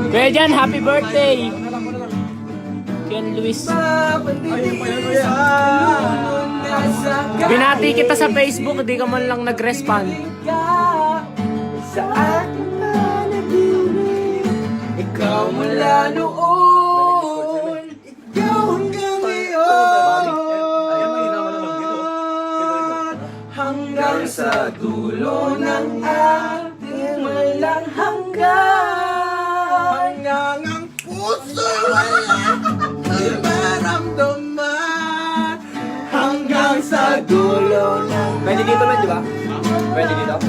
Kaya dyan, happy birthday! Ken Luis. Binati kita sa Facebook, di ka man lang nag-respond. Sa aking panaginip, ikaw mula noon, ikaw hanggang ngayon, hanggang sa dulo ng ating walang hanggan, hanggang ang puso wala maramdaman, hanggang sa dulo ng Pwede dito man, di ba? Pwede dito?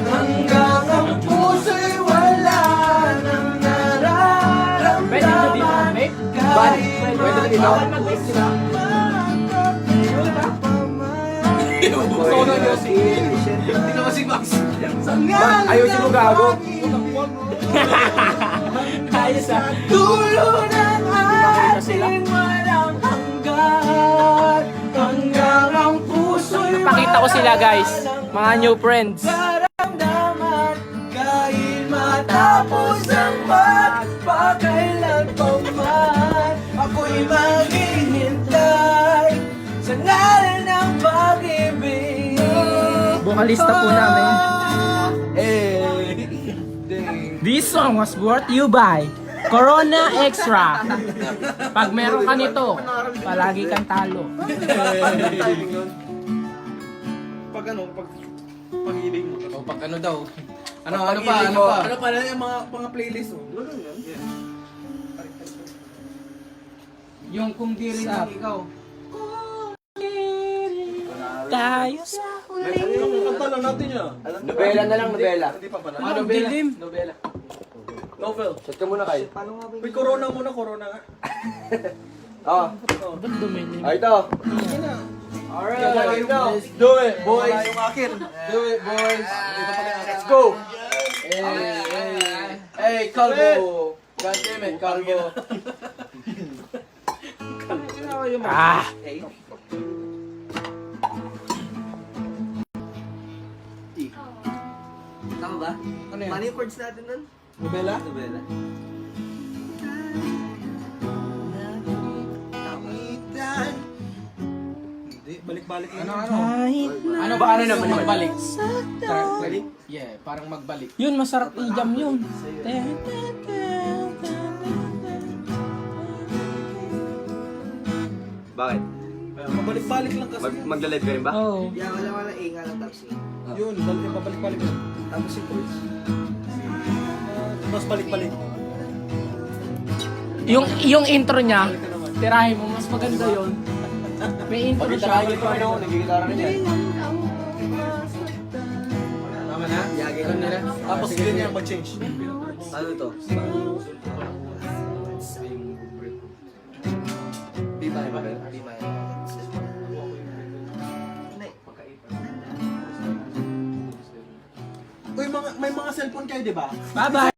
hanggang ang puso'y wala nang nararamdaman. Pwede na dito mag-make? Pwede na dito? Gusto ko na Yossi. Hindi naman si Max. Ayusin mo gago. Ayos ah. Dulo ng ating walang hanggan, hanggang ang puso'y Pakita ko sila guys, mga new friends. maramdaman, kahit matapos ang magpakailan pa man, ako'y maghihintay sa ngalan ng pag-ibig. Bukalista po namin. This song was brought to you by Corona Extra. Pag meron ka nito, palagi kang talo. Pag pag-ibig mo. O pag ano daw? Ano Ano pa yung mga playlist mo? Yung kung di rin ang ikaw. Tayo sa Kanta lang natin yun. Nobela na lang, nobela. Hindi pa pala. Ano dilim? Nobela. Novel. Shot ka muna kayo. Uy, corona muna, corona nga. Oh, ba't dumilim? ah, ito. Alright, Let's do it, boys. yung akin. Do it, boys. Dito pala yung akin. Let's go. Hey, Calvo. God damn it, Calvo. Ah! Tama ba? Ano yan? Ano yung chords natin nun? Nobela? Nobela. Hindi, balik-balik lang. Ano ba ano naman magbalik? Balik? Yeah, parang magbalik. Yun, masarap i-jam yun. Bakit? Mabalik-balik lang kasi. Magla-live ka rin ba? Oh. Yeah, wala inga lang tapos Yun, babalik-balik lang. tapos yung chords. Tapos balik-balik. Yung intro niya, tirahin mo, mas maganda yun. May intro siya. nagigitara rin yan. Tama na? Yagi Ano nila? Tapos ganyan mag-change. Ano to? Bimay. Uy, may mga cellphone kayo, di ba? Bye-bye!